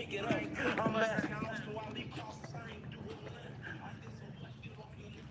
take it up. I'm asking also why leave cross the same do it. I did so much, you don't feel it.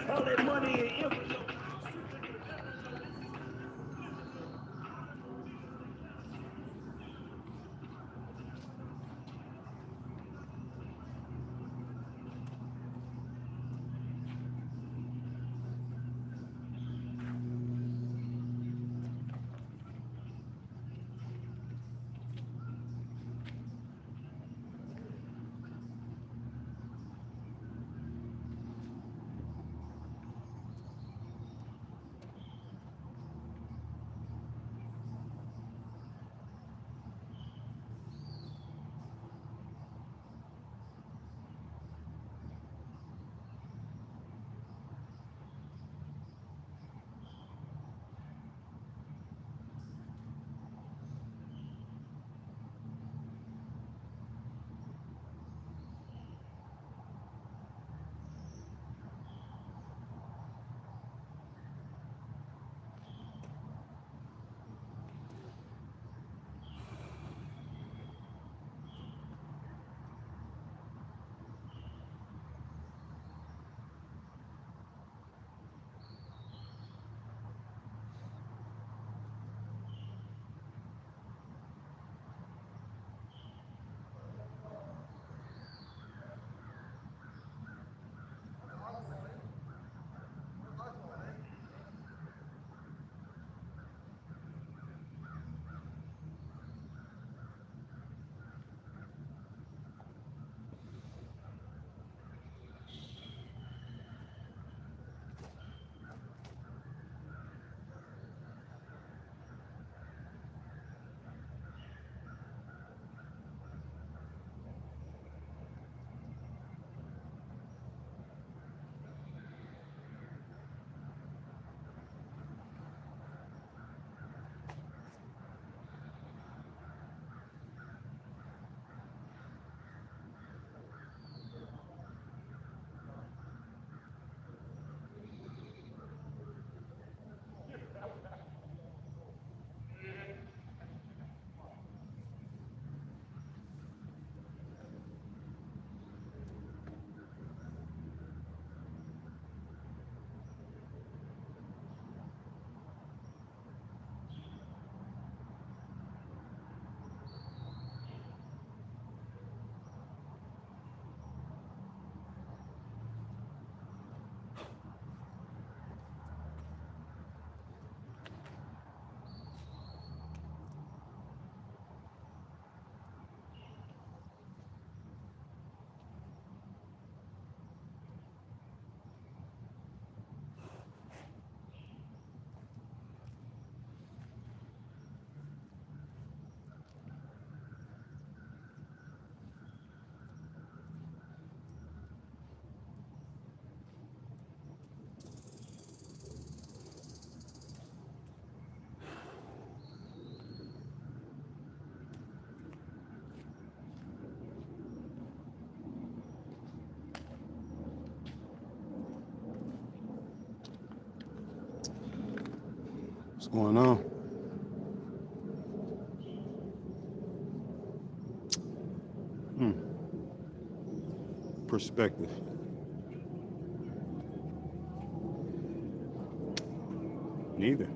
All that money and infrastructure. going on? Perspective. Neither.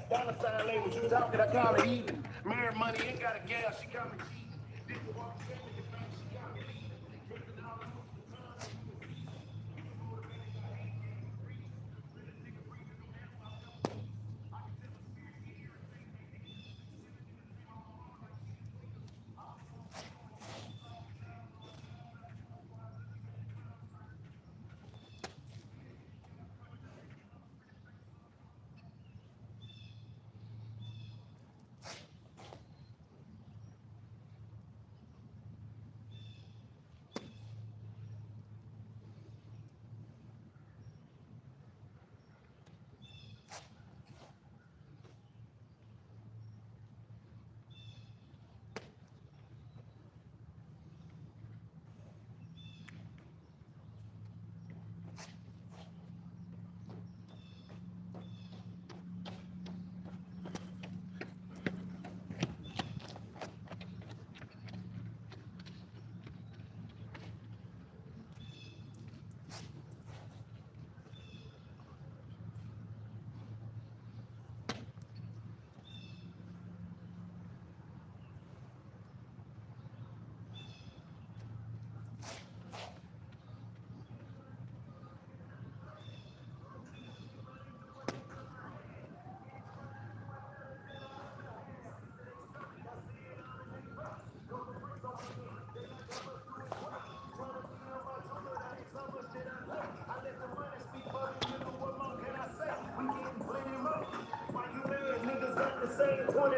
Dollar sign lady, what you talking? I call it even. Married money ain't got a gal, she got me cheating. Didn't walk the bank, she got me leaving. Drinking all the most of the time, she was eating. Motivated by hate, yeah, you breathe. Really nigga breathing, no matter what I felt. I can tell the spirit get irritated.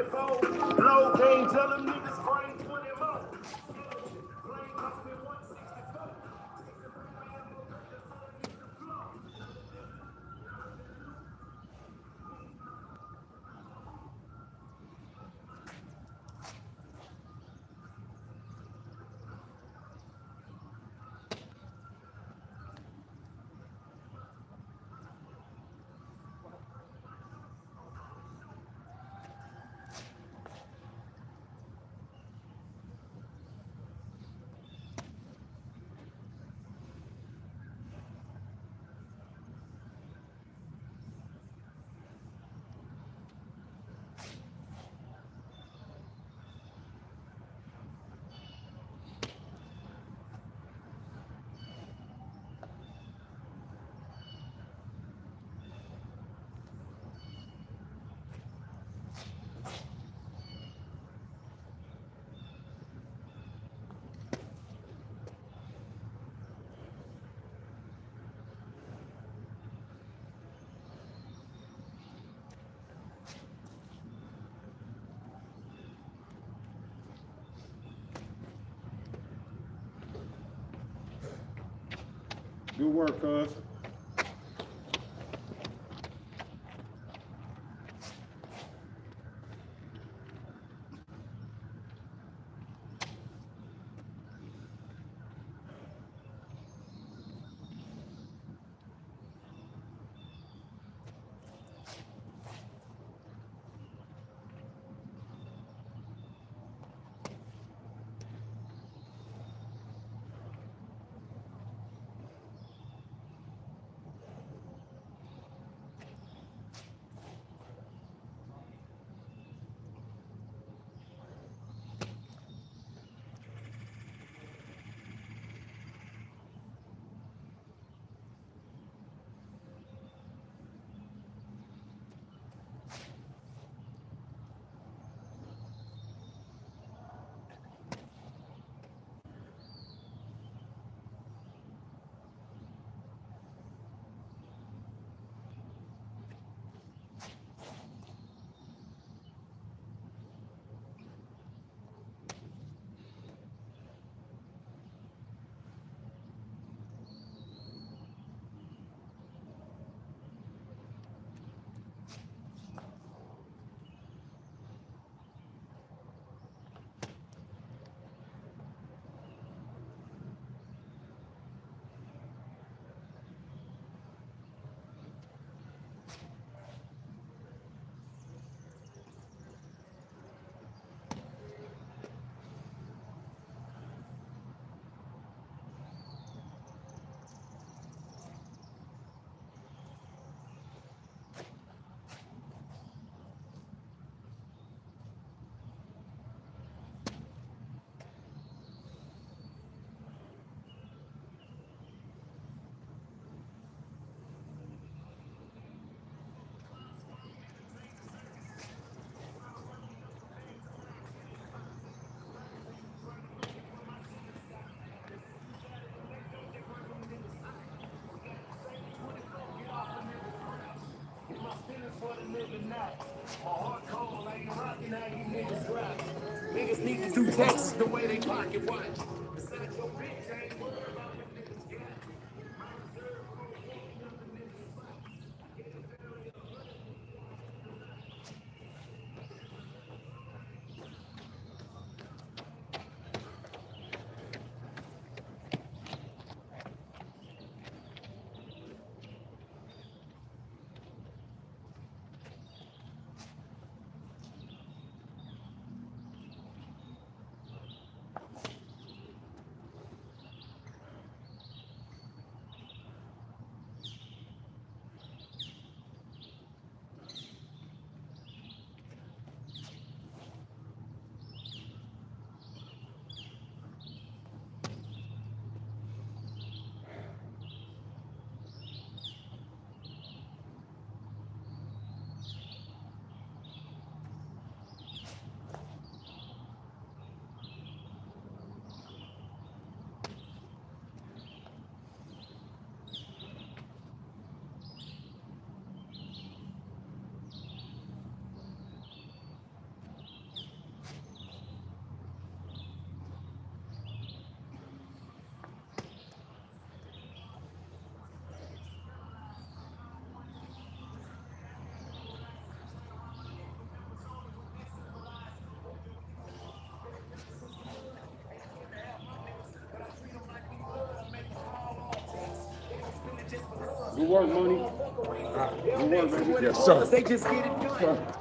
24. Blow can't tell them niggas bring 20 more. Blame cost me 164. Good work, cuz. For the living now. My heart cold, I ain't rocking how you niggas rap. Niggas need to do Texas the way they pocket watch. Besides your bitch, I ain't worried about what niggas got. Good work, money. Good work, baby. Yes, sir. They just get it done.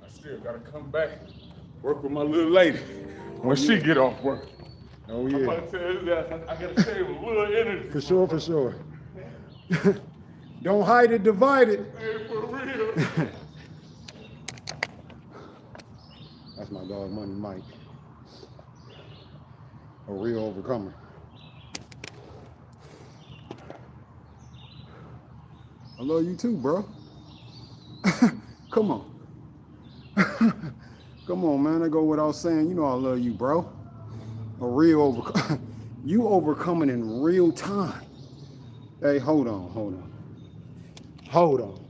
I still gotta come back, work with my little lady when she get off work. Oh, I'm yeah. about to tell you that I gotta save a little energy. For sure, for sure. Don't hide it, divide it. Hey, for real. That's my dog, Money Mike. A real overcomer. I love you too, bro. Come on. Come on, man. I go without saying, you know I love you, bro. A real overcomer. You overcoming in real time. Hey, hold on. Hold on.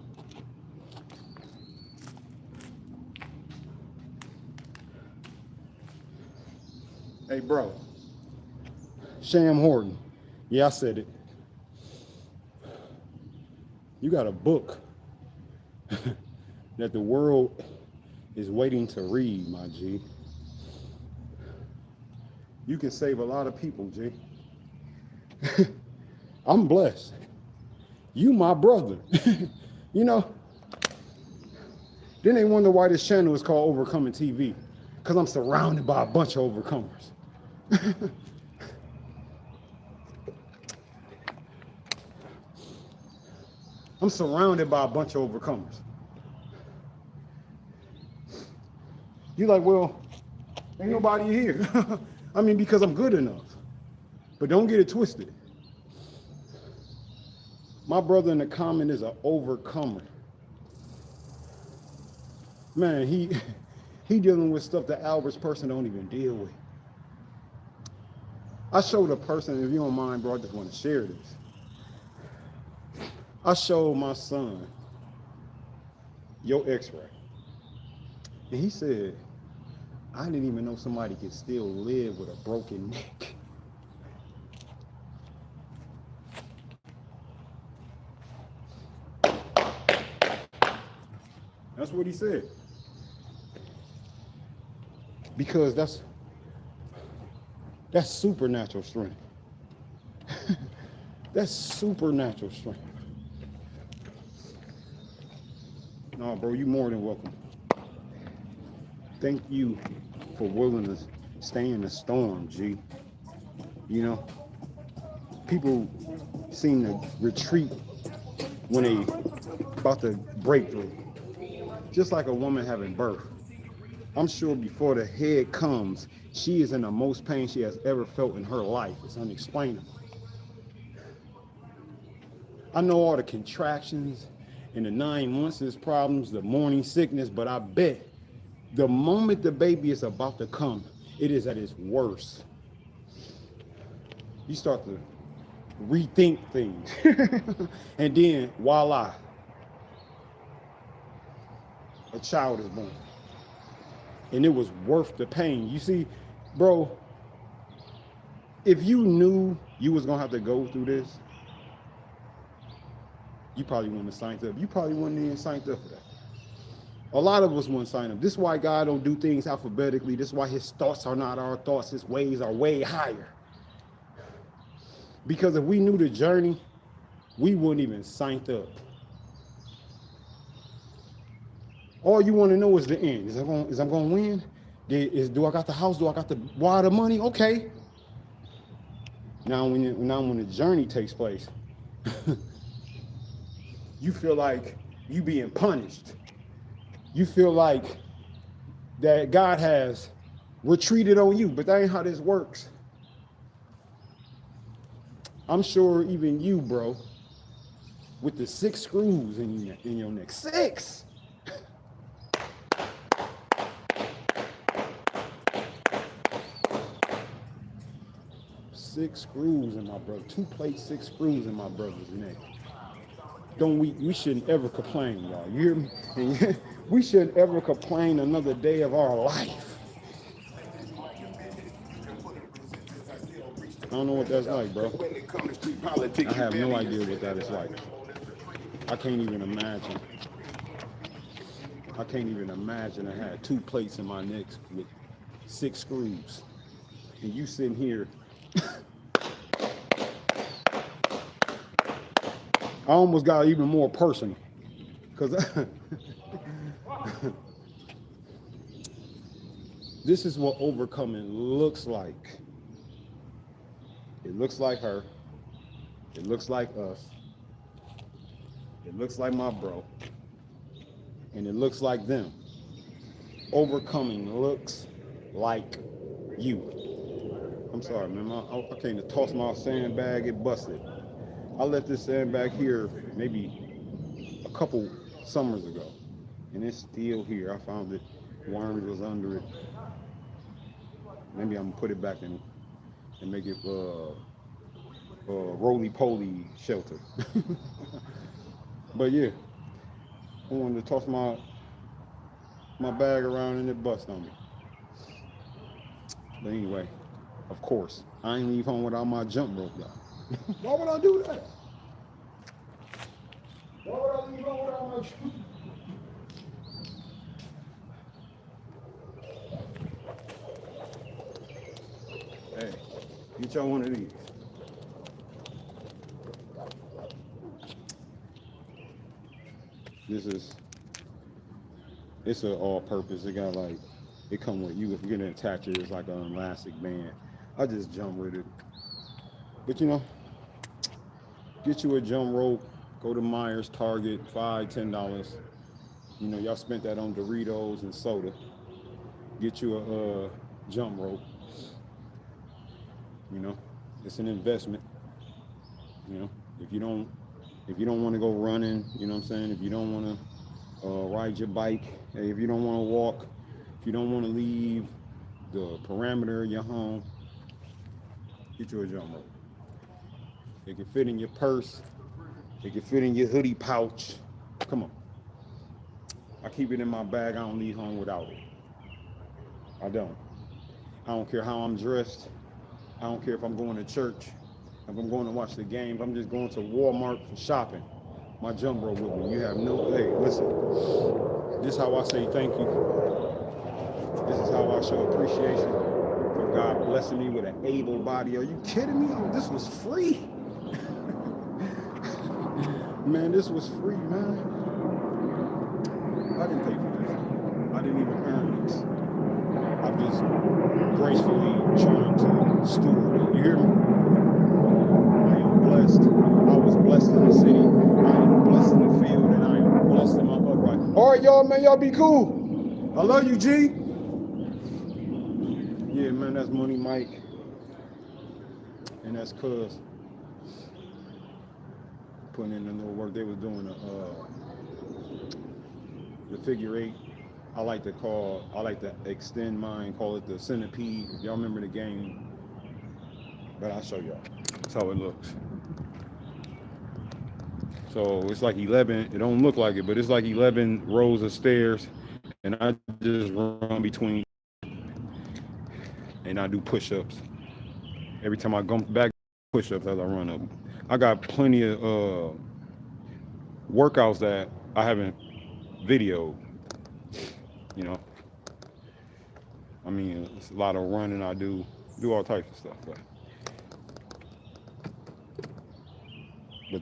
Hey, bro. Sham Horton. Yeah, I said it. You got a book that the world is waiting to read, my G. You can save a lot of people, G. I'm blessed. You my brother. You know, then they wonder why this channel is called Overcoming TV. Because I'm surrounded by a bunch of overcomers. I'm surrounded by a bunch of overcomers. You're like, well, ain't nobody here. I mean, because I'm good enough. But don't get it twisted. My brother in the comment is an overcomer. Man, he dealing with stuff the average person don't even deal with. I showed a person, if you don't mind, bro, I just want to share this. I showed my son your x-ray. And he said, I didn't even know somebody could still live with a broken neck. That's what he said. Because that's supernatural strength. That's supernatural strength. No, bro, you more than welcome. Thank you for willing to stay in the storm, G. You know, people seem to retreat when they about to break through. Just like a woman having birth. I'm sure before the head comes, she is in the most pain she has ever felt in her life. It's unexplainable. I know all the contractions and the 9 months problems, the morning sickness, but I bet the moment the baby is about to come, it is at its worst. You start to rethink things. And then voila, a child is born. And it was worth the pain. You see, bro, if you knew you was gonna have to go through this, you probably wouldn't have signed up. You probably wouldn't even signed up for that. A lot of us wouldn't sign up. This is why God don't do things alphabetically. This is why his thoughts are not our thoughts. His ways are way higher. Because if we knew the journey, we wouldn't even sign up. All you want to know is the end. Is I'm going to win? Do I got the house? Do I got the water money? Okay. Now when the journey takes place, you feel like you being punished. You feel like that God has retreated on you, but that ain't how this works. I'm sure even you, bro, with the 6 screws in your neck. 6! Six screws in my brother. 2 plates, 6 screws in my brother's neck. We shouldn't ever complain, y'all. You hear me? And we shouldn't ever complain another day of our life. I don't know what that's like, bro. I have no idea what that is like. I can't even imagine. I can't even imagine I had 2 plates in my neck with 6 screws. And you sitting here. I almost got even more personal. Because this is what overcoming looks like. It looks like her. It looks like us. It looks like my bro. And it looks like them. Overcoming looks like you. I'm sorry, man. I came to toss my sandbag. It busted. I left this sandbag here maybe a couple summers ago. And it's still here. I found it. Worms was under it. Maybe I'm going to put it back in and make it roly-poly shelter. But yeah, I wanted to toss my bag around and it bust on me. But anyway, of course, I ain't leave home without my jump rope, y'all. Why would I do that? Why would I leave home without my jump? Hey, get y'all one of these. It's an all-purpose. It got like, it come with you. If you're gonna attach it, it's like an elastic band. I just jump with it. But you know, get you a jump rope. Go to Myers, Target, $5, $10. You know, y'all spent that on Doritos and soda. Get you a jump rope. You know, it's an investment. You know, if you don't want to go running, you know what I'm saying? If you don't want to ride your bike, if you don't want to walk, if you don't want to leave the perimeter of your home, get you a jump rope. It can fit in your purse. It can fit in your hoodie pouch. Come on. I keep it in my bag. I don't leave home without it. I don't. I don't care how I'm dressed. I don't care if I'm going to church. If I'm going to watch the game, if I'm just going to Walmart for shopping, my jump rope with me. You have no, hey, listen, this is how I say thank you. This is how I show appreciation for God blessing me with an able body. Are you kidding me? Oh, this was free. Man, this was free, man. I didn't pay for this. I didn't even earn this. I'm just gracefully trying to steward it. You hear me? I am blessed. I was blessed in the city. I am blessed in the field, and I am blessed in my upright. All right, y'all, man, y'all be cool. I love you, G. Yeah, man, that's Money Mike. And that's Cuz. Putting in the little work. They was doing the figure 8. I like to extend mine, call it the centipede. If y'all remember the game, but I'll show y'all. That's how it looks. So it's like 11. It don't look like it, but it's like 11 rows of stairs, and I just run between, and I do push-ups. Every time I go back, push-ups as I run up. I got plenty of workouts that I haven't videoed. You know, I mean, it's a lot of running. I do all types of stuff, but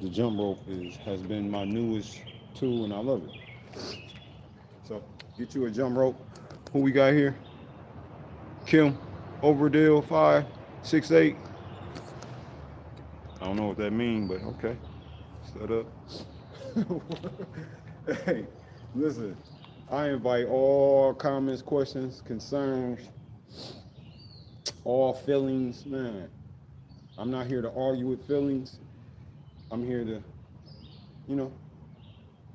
the jump rope has been my newest tool, and I love it. So get you a jump rope. Who we got here? Kim Overdale 568. I don't know what that means, but okay. Set up. Hey, listen, I invite all comments, questions, concerns, all feelings. Man, I'm not here to argue with feelings. I'm here to, you know,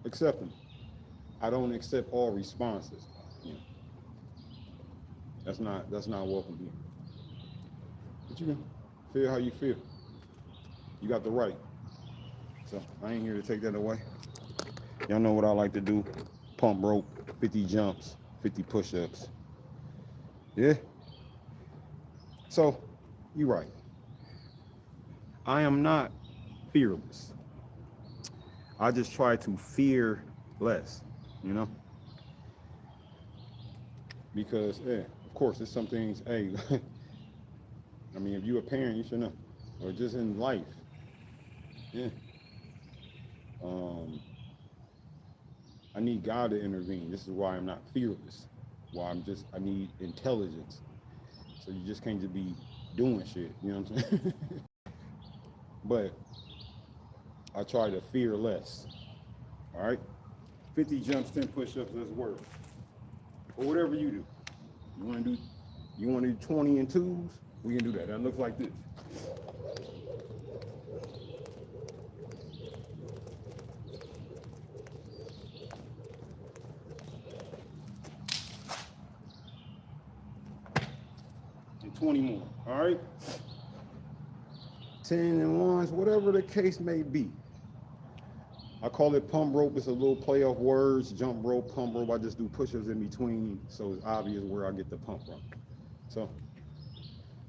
accept them. I don't accept all responses. You know, that's not welcome here. But you can feel how you feel. You got the right. So I ain't here to take that away. Y'all know what I like to do. Pump rope, 50 jumps, 50 push-ups. Yeah. So, you're right. I am not fearless. I just try to fear less, you know? Because, of course, there's some things, hey, I mean, if you're a parent, you should know. Or just in life. Yeah. I need God to intervene. This is why I'm not fearless. Why I need intelligence. So you just can't just be doing shit, you know what I'm saying? But I try to fear less. All right? 50 jumps, 10 push-ups, let's work. Or whatever you do. You want to do 20 and 2s? We can do that. That looks like this. And 20 more. All right? 10 and 1s, whatever the case may be. I call it pump rope. It's a little play off words. Jump rope, pump rope. I just do push-ups in between, so it's obvious where I get the pump from. So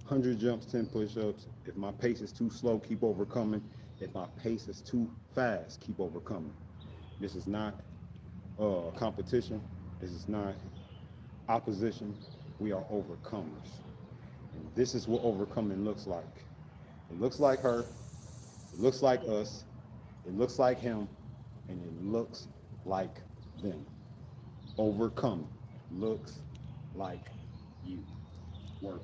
100 jumps, 10 push-ups. If my pace is too slow, keep overcoming. If my pace is too fast, keep overcoming. This is not competition. This is not opposition. We are overcomers. And this is what overcoming looks like. It looks like her. It looks like us. It looks like him. And it looks like them. Overcoming looks like you. Work.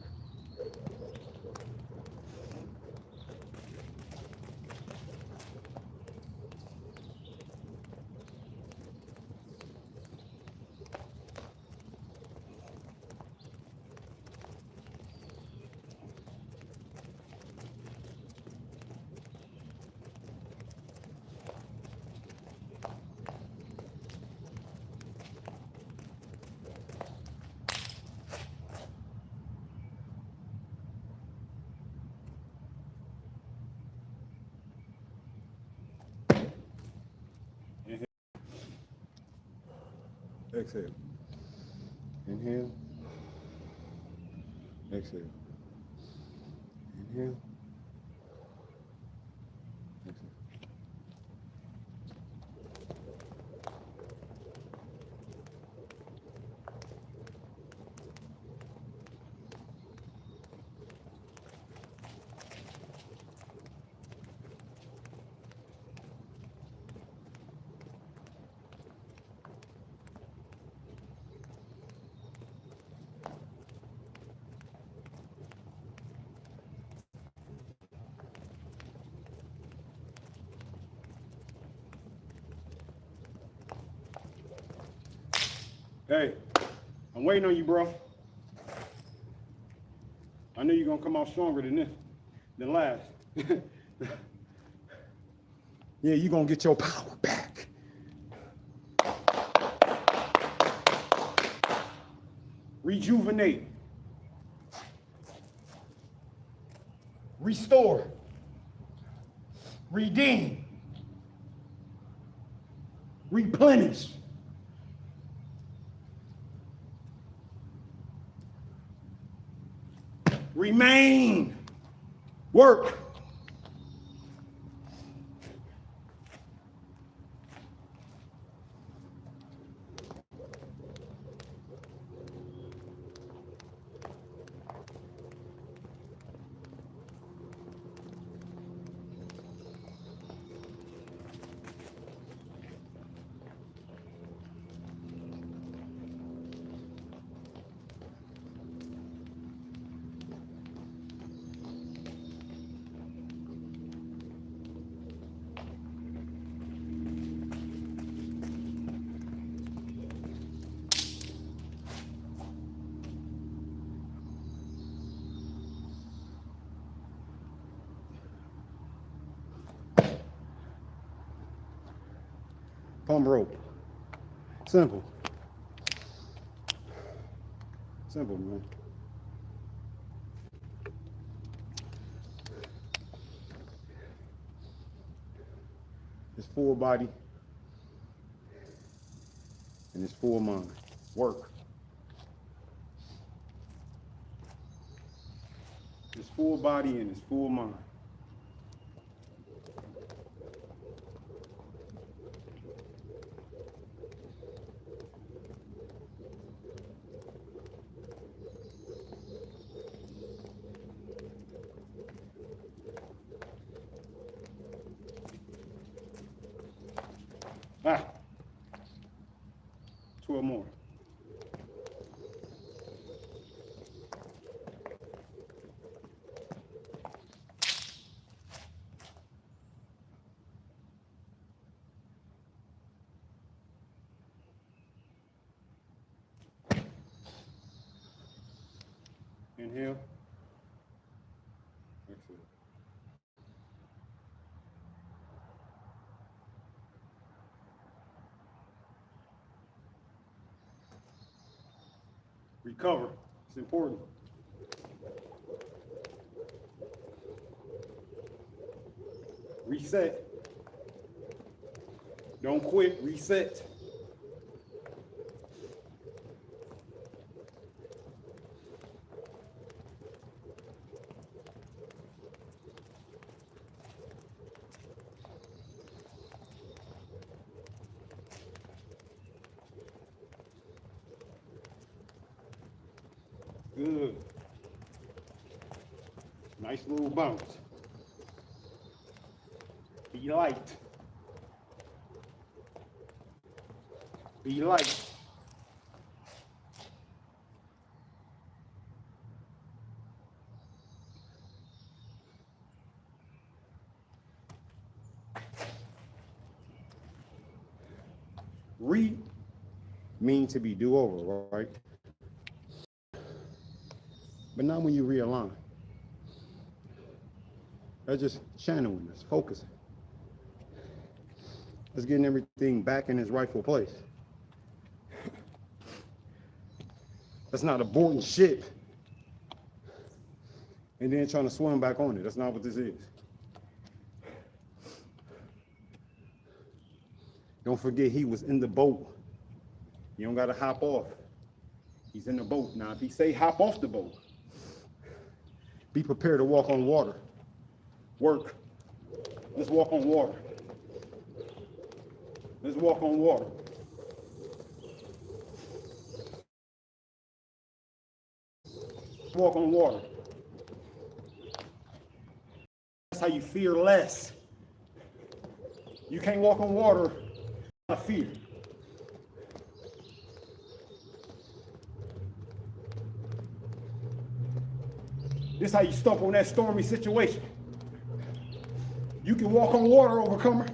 Exhale. Inhale. Exhale. Inhale. Exhale. Hey, I'm waiting on you, bro. I know you're gonna come out stronger than last. Yeah, you're gonna get your power back. Rejuvenate. restore, redeem, replenish. Remain, work. Pump rope. Simple. Simple, man. It's full body and it's full mind. Work. It's full body and it's full mind. Ah, 12 more. Inhale. Exhale. Recover. It's important. Reset. Don't quit. Reset. Good. Nice little bounce. Be light. Be light. Re mean to be do over, right? But not when you realign. That's just channeling, that's focusing. That's getting everything back in its rightful place. That's not aborting ship and then trying to swim back on it. That's not what this is. Don't forget he was in the boat. You don't gotta hop off. He's in the boat. Now, if he say hop off the boat, be prepared to walk on water. Work. Let's walk on water. Let's walk on water. Walk on water. That's how you fear less. You can't walk on water out of fear. This is how you stump on that stormy situation. You can walk on water, overcomer.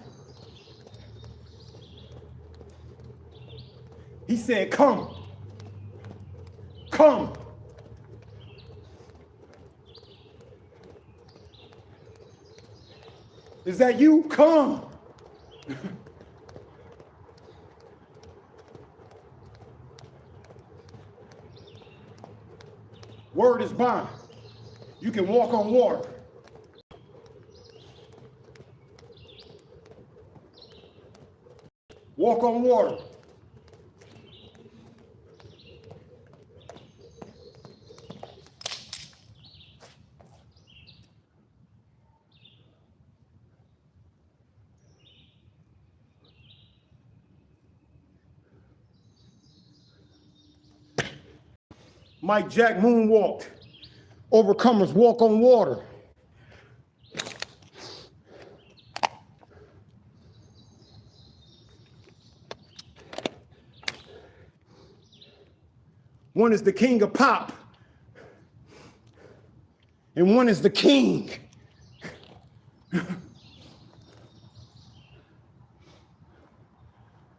He said, come. Come. Is that you? Come. Word is bond. You can walk on water. Walk on water. Mike Jack moonwalked. Overcomers walk on water. One is the king of pop, and one is the king. I'd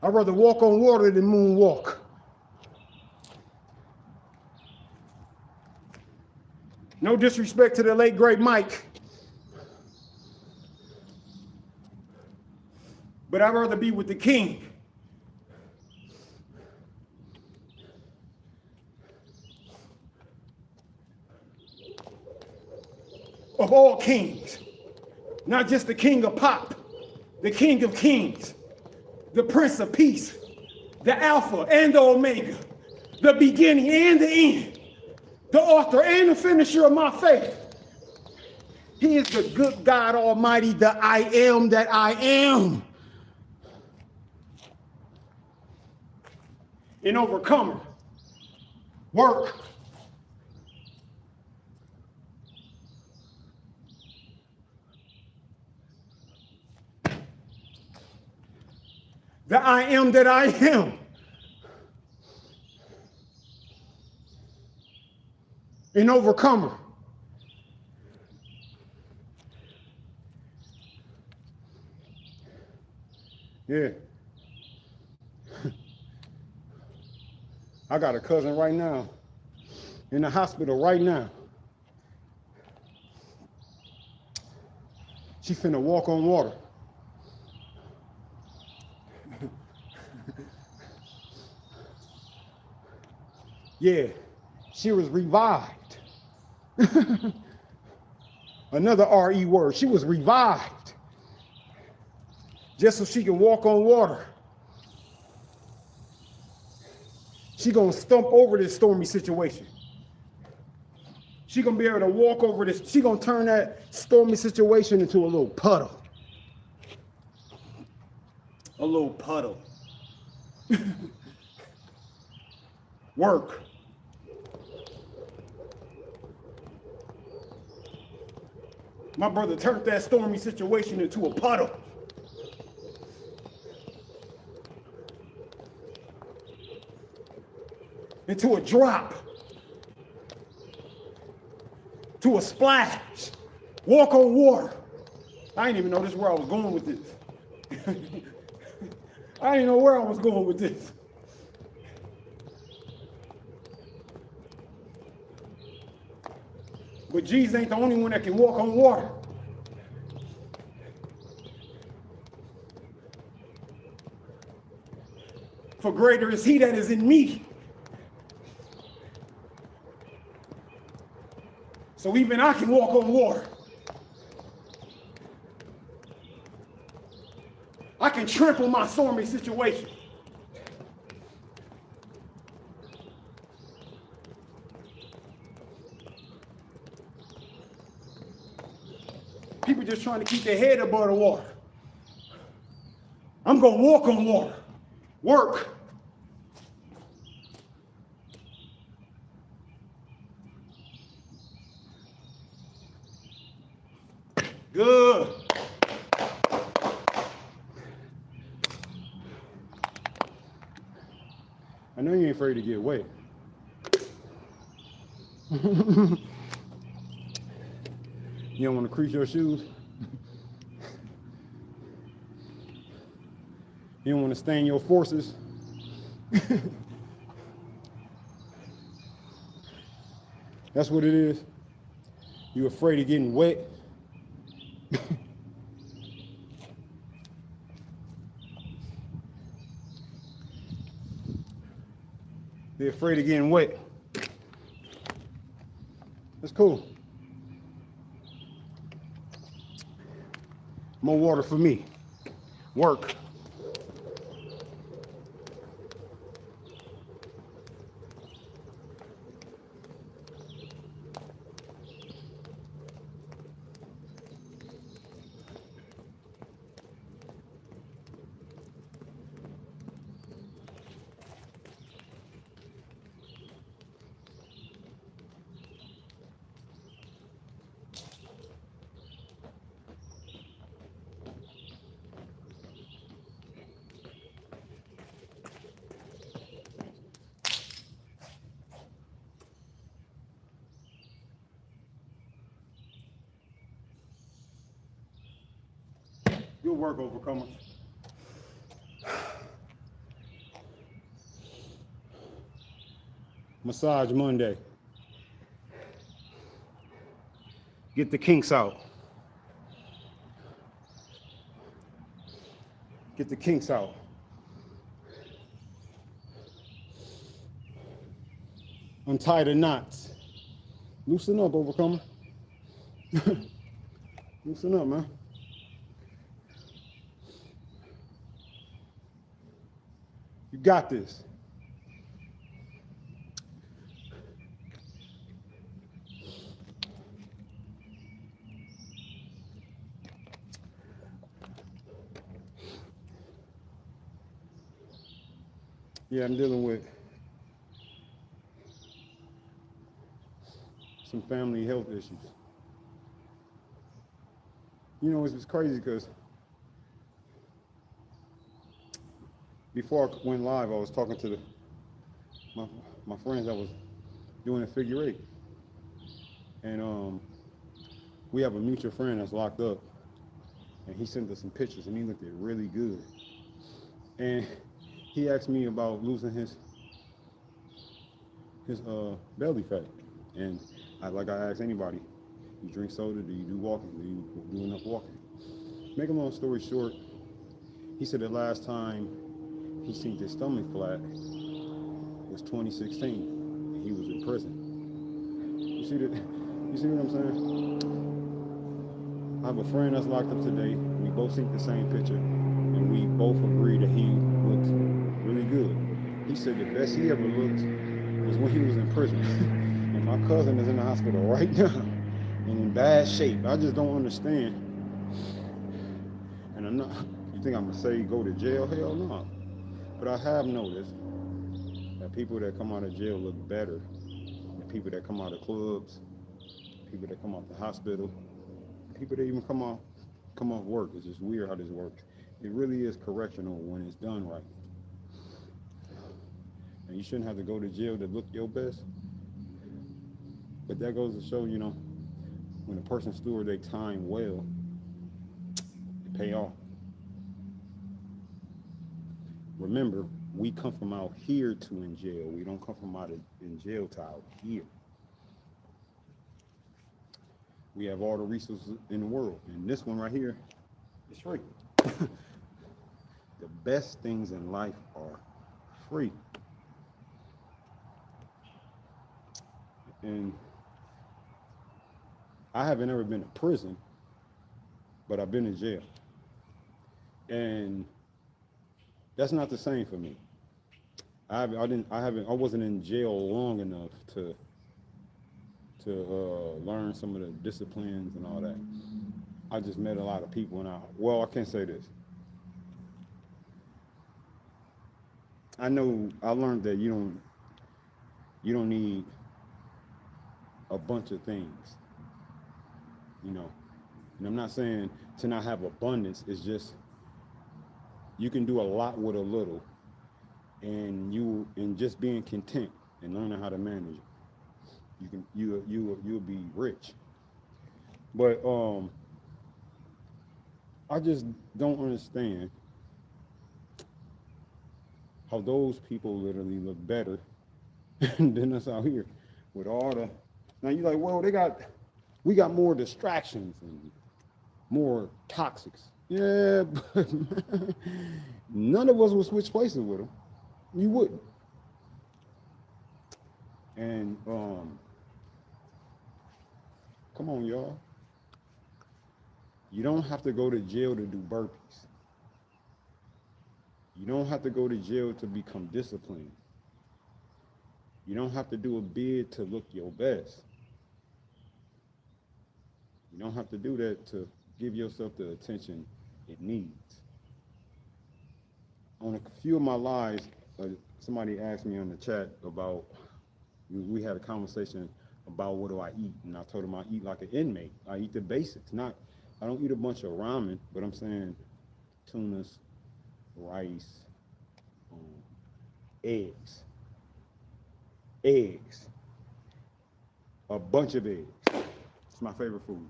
rather walk on water than moonwalk. No disrespect to the late, great Mike, but I'd rather be with the king. Of all kings, not just the king of pop, the king of kings, the prince of peace, the alpha and the omega, the beginning and the end, the author and the finisher of my faith. He is the good God Almighty, the I am that I am. An overcomer. Work. The I am that I am. An overcomer. Yeah. I got a cousin right now in the hospital right now. She finna walk on water. Yeah, she was revived. Another R-E word. She was revived just so she can walk on water. She gonna stump over this stormy situation. She gonna be able to walk over this. She gonna turn that stormy situation into a little puddle. A little puddle. Work. My brother turned that stormy situation into a puddle. Into a drop. To a splash. Walk on water. I didn't even know this is where I was going with this. I didn't know where I was going with this. But Jesus ain't the only one that can walk on water. For greater is he that is in me. So even I can walk on water. I can trample my stormy situation. People just trying to keep their head above the water. I'm gonna walk on water. Work. Good. I know you ain't afraid to get wet. You don't want to crease your shoes? You don't want to stain your forces? That's what it is. You afraid of getting wet? They're afraid of getting wet. That's cool. More water for me. Work. Good work, overcomers. Massage Monday. Get the kinks out. Get the kinks out. Untie the knots. Loosen up, overcomer. Loosen up, man. You got this. Yeah, I'm dealing with some family health issues. You know, it's crazy because before I went live, I was talking to my friends that was doing a figure eight. And we have a mutual friend that's locked up. And he sent us some pictures and he looked really good. And he asked me about losing his belly fat. And like I ask anybody, you drink soda, do you do walking? Do you do enough walking? Make a long story short, he said the last time he seen his stomach flat was 2016. And he was in prison. You see what I'm saying? I have a friend that's locked up today. We both seen the same picture, and we both agreed that he looked really good. He said the best he ever looked was when he was in prison. And my cousin is in the hospital right now and in bad shape. I just don't understand. And I'm not, you think I'm gonna say go to jail? Hell no. But I have noticed that people that come out of jail look better than people that come out of clubs, people that come out the hospital, people that even come off work. It's just weird how this works. It really is correctional when it's done right. And you shouldn't have to go to jail to look your best. But that goes to show, you know, when a person steward their time well, it pay off. Remember, we come from out here to in jail. We don't come from out in jail to out here. We have all the resources in the world, and this one right here is free. The best things in life are free. And I haven't ever been to prison, but I've been in jail. And that's not the same for me. I wasn't in jail long enough to learn some of the disciplines and all that. I just met a lot of people, and I can't say this. I know I learned that you don't need a bunch of things, you know. And I'm not saying to not have abundance. It's just you can do a lot with a little, and just being content and learning how to manage it. You'll be rich. But I just don't understand how those people literally look better than us out here with all the. Now you're like, well, we got more distractions and more toxics. Yeah, but none of us would switch places with them. You wouldn't. And come on, y'all. You don't have to go to jail to do burpees. You don't have to go to jail to become disciplined. You don't have to do a bid to look your best. You don't have to do that to give yourself the attention it needs. On a few of my lives, somebody asked me on the chat about, we had a conversation about what do I eat, and I told him I eat like an inmate. I eat the basics. I don't eat a bunch of ramen, but I'm saying tunas, rice, eggs, a bunch of eggs. It's my favorite food.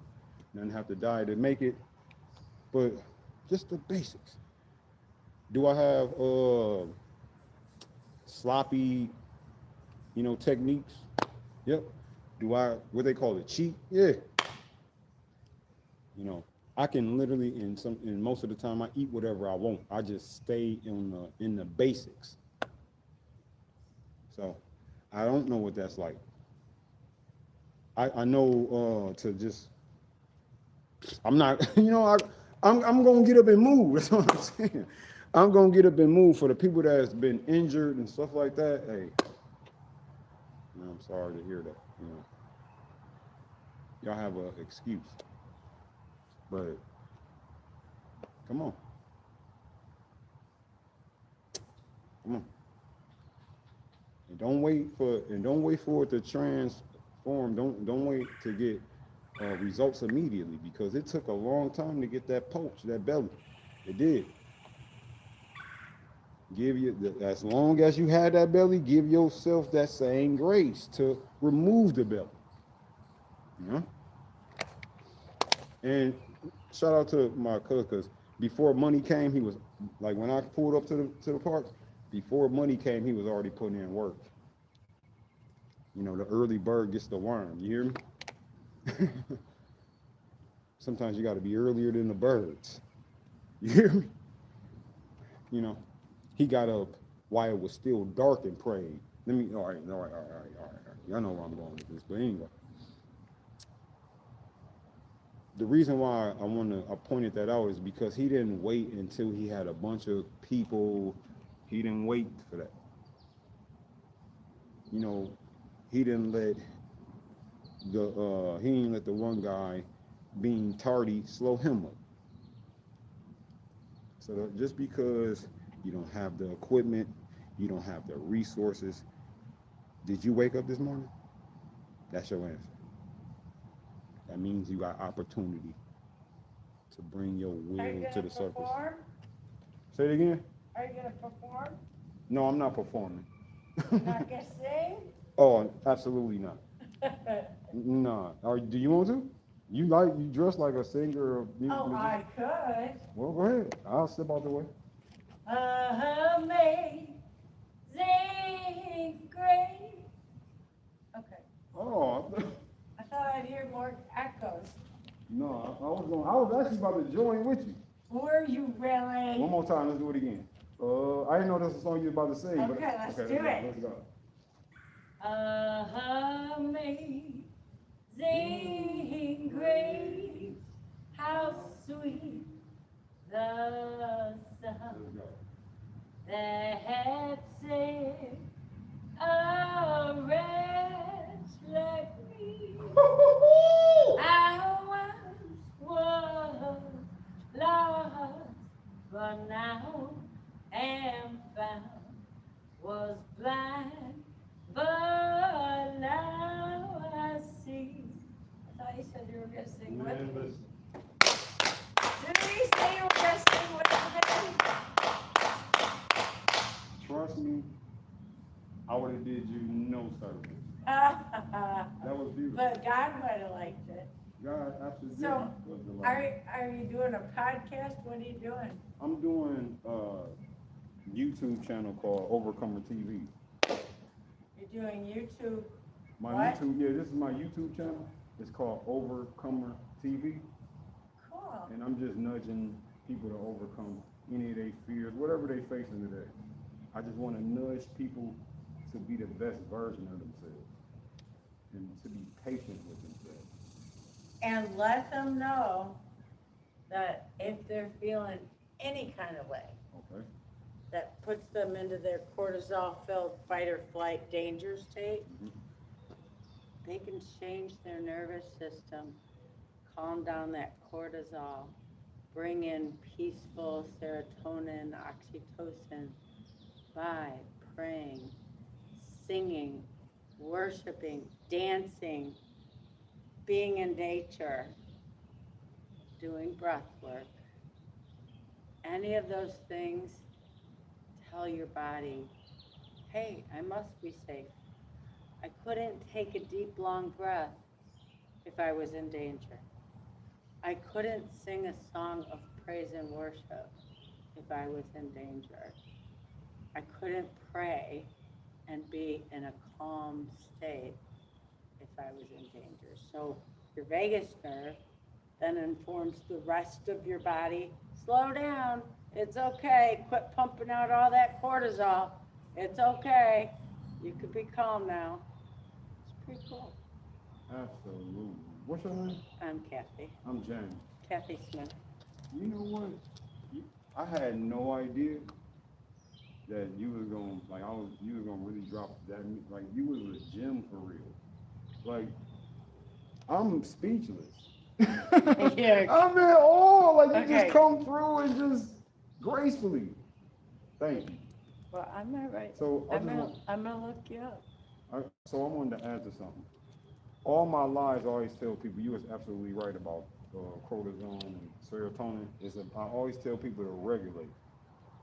Doesn't have to die to make it, but Just the basics. Do I have sloppy, techniques? Yep. Do I what they call it cheat? Yeah. You know, I can literally in most of the time I eat whatever I want. I just stay in the basics. So I don't know what that's like. I know to just I'm not I'm gonna get up and move. That's what I'm saying. I'm gonna get up and move for the people that's been injured and stuff like that. Hey, I'm sorry to hear that. Y'all have an excuse, but come on, come on, and don't wait for it to transform. Don't wait to get results immediately because it took a long time to get that poach, that belly. It did. As long as you had that belly, give yourself that same grace to remove the belly. You know? And shout out to my cousin because before money came, he was like when I pulled up to the park. Before money came, he was already putting in work. The early bird gets the worm. You hear me? Sometimes you got to be earlier than the birds. You hear me? You know, he got up while it was still dark and prayed. All right. Y'all know where I'm going with this. But anyway, the reason why I pointed that out is because he didn't wait until he had a bunch of people. He didn't wait for that. He didn't let the one guy being tardy slow him up. So just because you don't have the equipment, you don't have the resources, did you wake up this morning? That's your answer. That means you got opportunity to bring your will to the surface. Perform? Say it again. Are you gonna perform? No, I'm not performing. Not gonna sing? Oh, absolutely not. Nah. Do you want to? You dress like a singer or Oh, I could. Well, go ahead. I'll step out the way. Amazing grace. Okay. Oh, I thought I'd hear more echoes. no. I was actually about to join with you. Were you really? One more time. Let's do it again. I didn't know that's the song you were about to sing. Okay, let's do it. Let's go. Amazing grace, how sweet the sound that had saved a wretch like me. I was lost, but now am found. Was blind, but now I see. I thought you said you were gonna sing with me. Did you say you were gonna sing with me? Trust me, I would have did you no service. That was beautiful. But God might have liked it. God absolutely So, was the are you doing a podcast? What are you doing? I'm doing a YouTube channel called Overcomer TV. You're doing YouTube. My What? this is my YouTube channel. It's called Overcomer TV. Cool. And I'm just nudging people to overcome any of their fears, whatever they're facing today. I just want to nudge people to be the best version of themselves and to be patient with themselves. And let them know that if they're feeling any kind of way Okay. that puts them into their cortisol-filled fight or flight danger state, Mhm. they can change their nervous system, calm down that cortisol, bring in peaceful serotonin, oxytocin by praying, singing, worshiping, dancing, being in nature, doing breath work. Any of those things tell your body, hey, I must be safe. I couldn't take a deep, long breath if I was in danger. I couldn't sing a song of praise and worship if I was in danger. I couldn't pray and be in a calm state if I was in danger. So your vagus nerve then informs the rest of your body, slow down, it's okay, quit pumping out all that cortisol, it's okay, you could be calm now. It's pretty cool. Absolutely. What's your name? I'm Kathy, I'm James. Kathy Smith. You know what? I had no idea that you was gonna you was gonna really drop that. Like you was a gem for real. Like I'm speechless. Yeah. I'm in awe. Like you Okay. just come through and just gracefully. Thank you. Well, I'm not right. So I'm gonna look you up. So I wanted to add to something. All my lives, I always tell people you was absolutely right about cortisone and serotonin. I always tell people to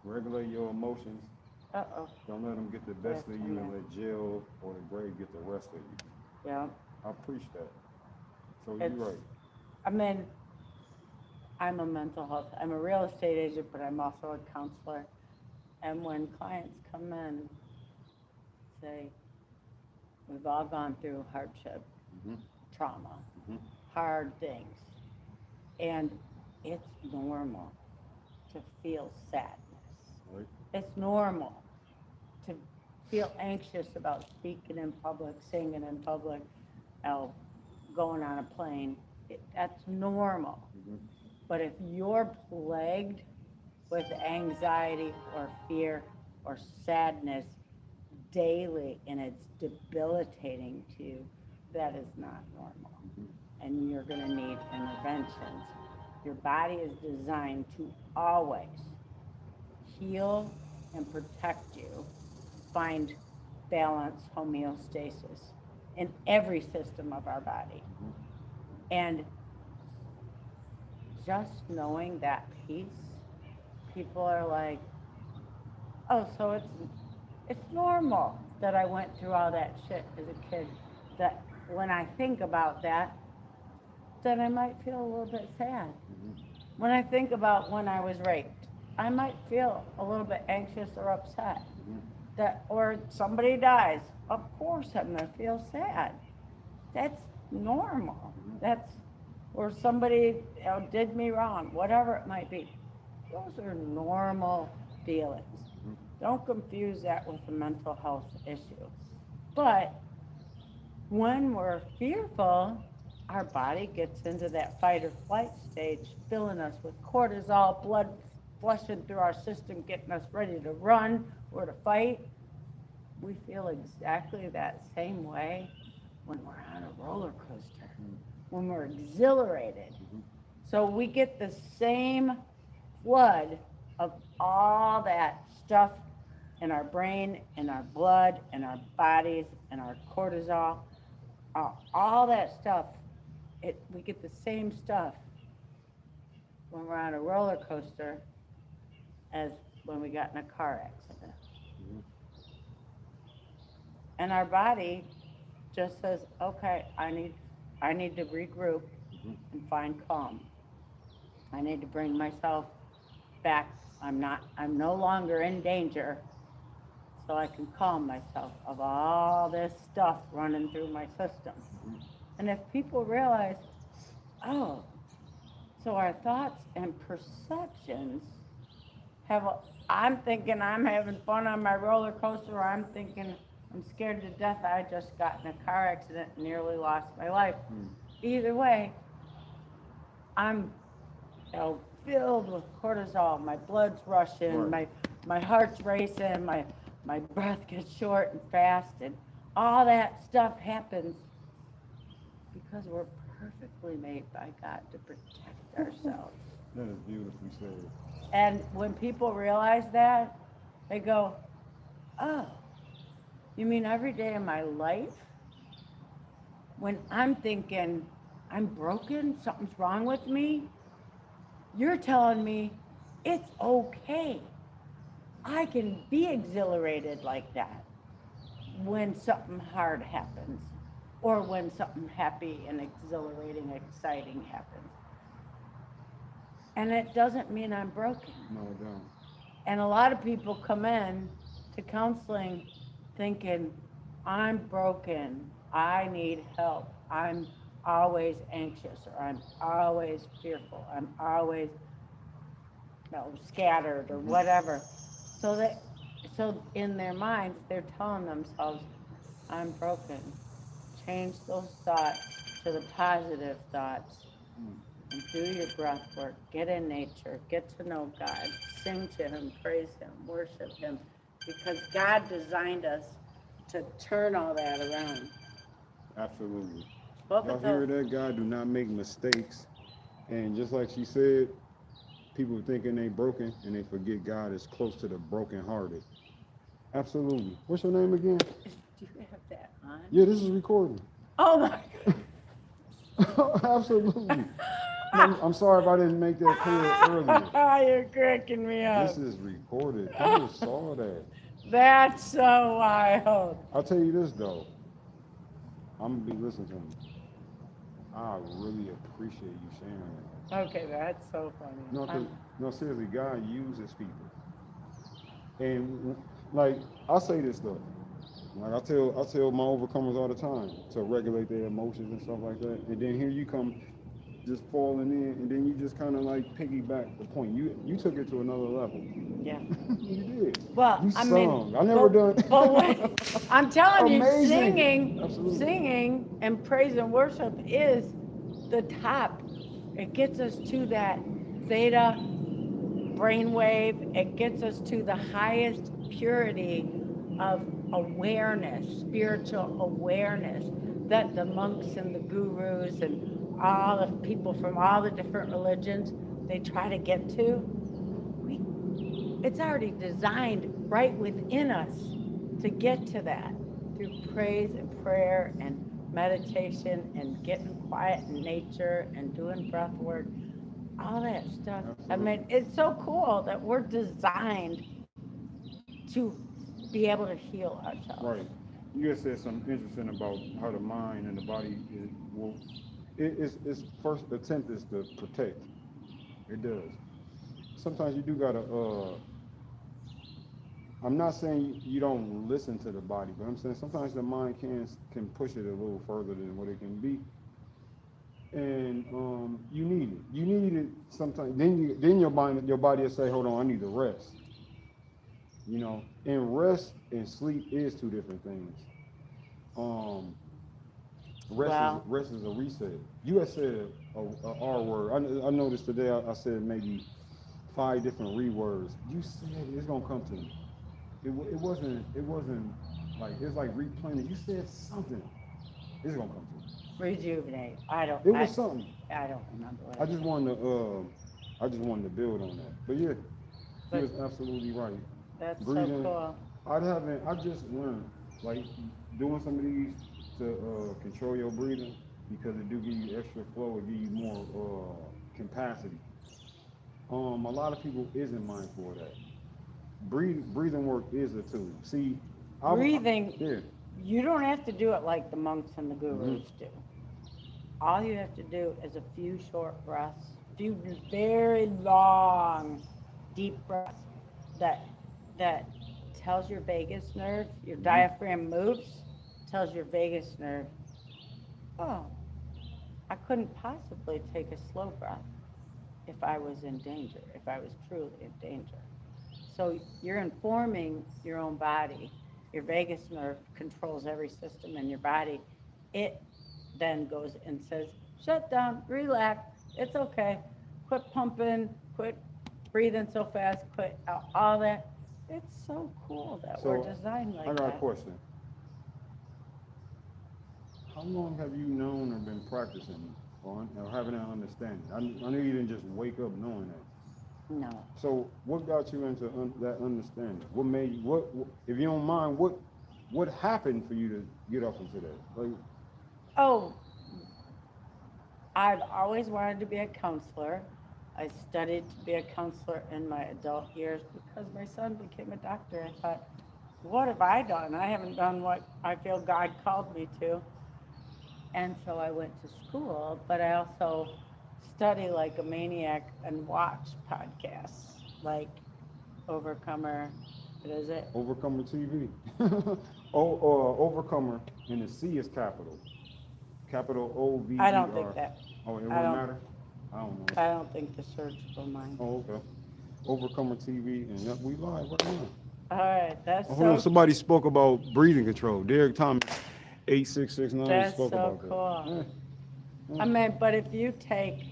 regulate your emotions. Uh-oh. Don't let them get the best of you and let jail or the grave get the rest of you. Yeah. I preach that. So It's- you're right. I mean, I'm a mental health, I'm a real estate agent, but I'm also a counselor. And when clients come in, say, we've all gone through hardship, Mhm. trauma, Mhm. hard things. And it's normal to feel sadness. Right. It's normal to feel anxious about speaking in public, singing in public, going on a plane. That's normal. Mhm. But if you're plagued with anxiety or fear or sadness daily and it's debilitating to you, that is not normal. Mhm. And you're going to need interventions. Your body is designed to always heal and protect you, find balance, homeostasis in every system of our body. And just knowing that piece, people are like, oh, so it's normal that I went through all that shit as a kid. That when I think about that, then I might feel a little bit sad. Mhm. When I think about when I was raped, I might feel a little bit anxious or upset. Mhm. That or somebody dies, of course I'm gonna feel sad. That's normal. That's or somebody did me wrong, whatever it might be. Those are normal feelings. Don't confuse that with a mental health issue. But when we're fearful, our body gets into that fight or flight stage, filling us with cortisol, blood flushing through our system, getting us ready to run or to fight. We feel exactly that same way when we're on a roller coaster, when we're exhilarated. So we get the same flood of all that stuff in our brain, in our blood, in our bodies, in our cortisol, all that stuff. We get the same stuff when we're on a roller coaster as when we got in a car accident. And our body just says, okay, I need to regroup and find calm. I need to bring myself back. I'm no longer in danger, so I can calm myself of all this stuff running through my system. And if people realize, oh, so our thoughts and perceptions I'm thinking I'm having fun on my roller coaster, or I'm thinking I'm scared to death, I just got in a car accident and nearly lost my life. Either way, I'm filled with cortisol, my blood's rushing, Right. my heart's racing, my breath gets short and fast, and all that stuff happens because we're perfectly made by God to protect ourselves. That is beautifully said. And when people realize that, they go, oh, you mean every day of my life? When I'm thinking, I'm broken, something's wrong with me, you're telling me it's okay. I can be exhilarated like that when something hard happens, or when something happy and exhilarating, exciting happens. And it doesn't mean I'm broken. No, it don't. And a lot of people come in to counseling thinking, I'm broken, I need help, I'm always anxious, or I'm always fearful, I'm always, scattered or whatever. So that, so in their minds, they're telling themselves, I'm broken. Change those thoughts to the positive thoughts and do your breath work. Get in nature, get to know God, sing to Him, praise Him, worship Him, because God designed us to turn all that around. Absolutely. What Y'all would hear those, that? God do not make mistakes. And just like she said, people thinking they broken and they forget God is close to the brokenhearted. Absolutely. What's your name again? do you have that on? Yeah, this is recording. Oh my Absolutely. I'm sorry if I didn't make that clear earlier. God. You're cracking me up. This is recorded. People saw that. That's so wild. I'll tell you this though. I'm gonna be listening to me. I really appreciate you sharing that. Okay, that's so funny. No, 'cause- no, seriously, God uses people. And like I say this stuff. Like I tell my overcomers all the time to regulate their emotions and stuff like that. And then here you come just falling in, and then you just kind of like piggyback the point. You took it to another level. Yeah. You did. Well, You I sung. mean, I never but, done. but what, I'm telling you, Amazing. Absolutely. singing and praise and worship is the top. It gets us to that theta brainwave. It gets us to the highest purity of awareness, spiritual awareness that the monks and the gurus and all the people from all the different religions, they try to get to. It's already designed right within us to get to that through praise and prayer and meditation and getting quiet in nature and doing breath work, all that stuff. I mean, it's so cool that we're designed to be able to heal ourselves. Right. You just said something interesting about how the mind and the body is, well, its first attempt is to protect. It does. Sometimes you do gotta. I'm not saying you don't listen to the body, but I'm saying sometimes the mind can push it a little further than what it can be, and you need it. You need it sometimes. Then your body will say, "Hold on, I need to rest." You know, and rest and sleep is two different things. Um, Wow. Rest is a reset. You had said a R word. I noticed today I said maybe 5 different rewords. You said it's gonna come to me. It wasn't like it's like replanting. You said something. It's gonna come to me. Rejuvenate. It was something. I don't remember what I just wanted to build on that. But yeah, But- she was absolutely right. That's Breathing. so cool. I just learned like doing some of these to control your breathing because it do give you extra flow, it give you more capacity. A lot of people isn't mindful of that. Breathing work is a tool. See, Breathing, yeah, you don't have to do it like the monks and the gurus do. All you have to do is a few short breaths, few very long, deep breaths that tells your vagus nerve, your diaphragm moves, tells your vagus nerve, oh, I couldn't possibly take a slow breath if I was in danger, if I was truly in danger. So you're informing your own body. Your vagus nerve controls every system in your body. It then goes and says, shut down, relax, it's okay. Quit pumping, quit breathing so fast, quit all that. It's so cool that we're So, designed like I got a that. question. How long have you known or been practicing or having that understanding? I know you didn't just wake up knowing that. No. So what got you into that understanding? What made you, if you don't mind, what happened for you to get up into that? Like, Oh, I've always wanted to be a counselor. I studied to be a counselor in my adult years because my son became a doctor. I thought, what have I done? I haven't done what I feel God called me to. And so I went to school, but I also study like a maniac and watch podcasts like Overcomer. What is it? Overcomer TV. Overcomer, and the C is capital. Capital O-V-E-R. I don't think that. Oh, it I wouldn't don't- matter? I don't know. I don't think the search will mind. Oh, okay. Overcomer TV, and yep, we live right now. All right, that's Oh, hold on, so, somebody spoke about breathing control. Derek Thomas, 8669, That's spoke so about cool. that. I mean, but if you take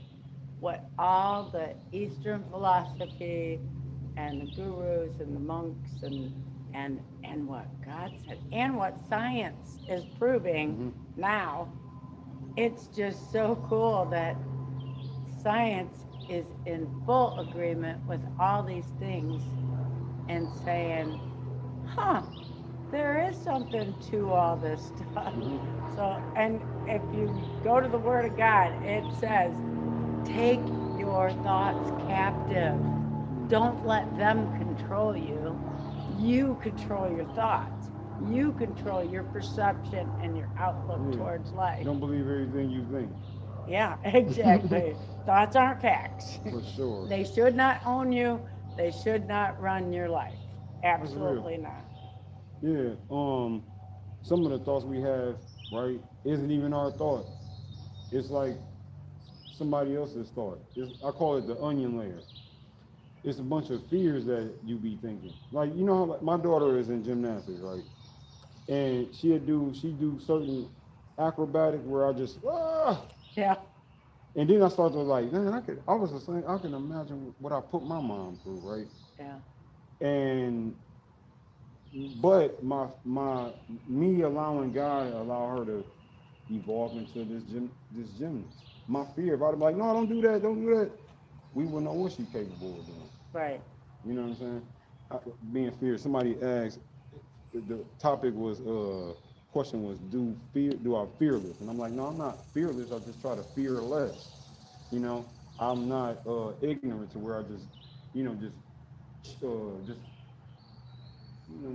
what all the Eastern philosophy and the gurus and the monks and what God said and what science is proving now, it's just so cool that science is in full agreement with all these things and saying, huh, there is something to all this stuff. So, and if you go to the Word of God, it says, take your thoughts captive. Don't let them control you. You control your thoughts. You control your perception and your outlook Yeah. towards life. Don't believe everything you think, Yeah, exactly. Thoughts aren't facts. for sure. They should not own you. They should not run your life. real. Absolutely not. Yeah, some of the thoughts we have, right, isn't even our thought. It's like somebody else's thought. I call it the onion layer. It's a bunch of fears that you be thinking. Like, you know, like my daughter is in gymnastics, right? And she do certain acrobatic where I just, Yeah. and then I start to like, man, I was just saying, I can imagine what I put my mom through, right? Yeah. And but me allowing God allow her to evolve into this gymnast. My fear, if I'd be like, no, don't do that, we wouldn't know what she's capable of doing. Right. You know what I'm saying? Being fear. Somebody asked, the topic was question was, do I fearless? And I'm like, no, I'm not fearless. I just try to fear less. You know, I'm not ignorant to where I just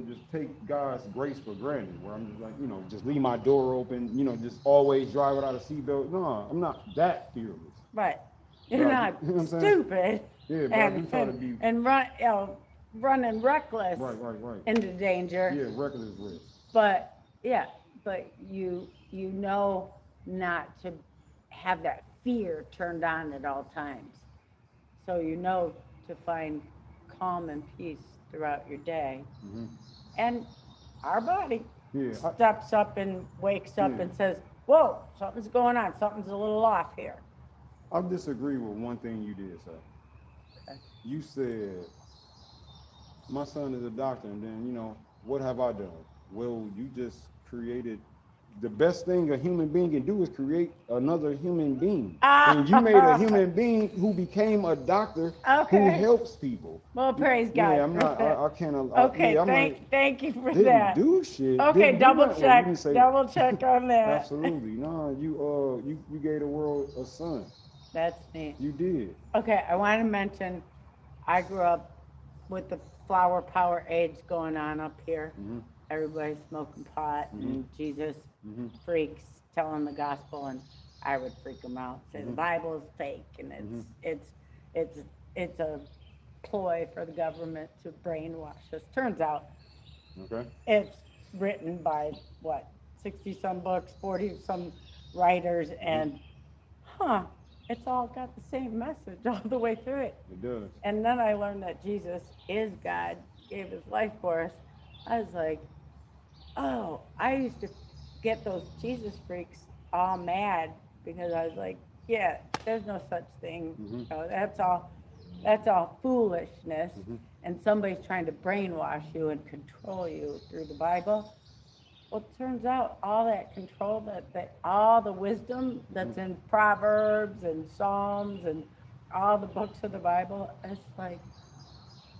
just take God's grace for granted, where I'm just like, just leave my door open, just always drive without a seatbelt. No, I'm not that fearless. Right. You're But not you know what I'm saying? stupid Yeah, but I do try to be and running reckless right. into danger. Yeah, reckless risk. But yeah, but you know not to have that fear turned on at all times. So you know to find calm and peace throughout your day. Hmm. And our body Yeah, steps up and wakes up Yeah. and says, whoa, something's going on, something's a little off here. I disagree with one thing you did say. Okay. You said, my son is a doctor, and then, what have I done? Well, you just created, the best thing a human being can do is create another human being. And you made a human being who became a doctor who Okay. helps people. Well, praise God. Yeah, I'm not, I can't. Okay, yeah, I'm like, thank you for didn't that. do shit. Okay, didn't do double nothing. You didn't say- check on that. Absolutely. No, you gave the world a son. That's neat. You did. Okay, I want to mention, I grew up with the flower power age going on up here. Mhm. Everybody smoking pot and Jesus Mhm. freaks telling the gospel, and I would freak them out, say the Bible is fake, and it's a ploy for the government to brainwash us. Turns out Okay. it's written by 60 some books, 40 some writers, and it's all got the same message all the way through it. It does. And then I learned that Jesus is God, gave his life for us. I was like, oh, I used to get those Jesus freaks all mad because I was like, yeah, there's no such thing. That's all foolishness. And somebody's trying to brainwash you and control you through the Bible. Well, it turns out all that control, that all the wisdom that's in Proverbs and Psalms and all the books of the Bible, it's like,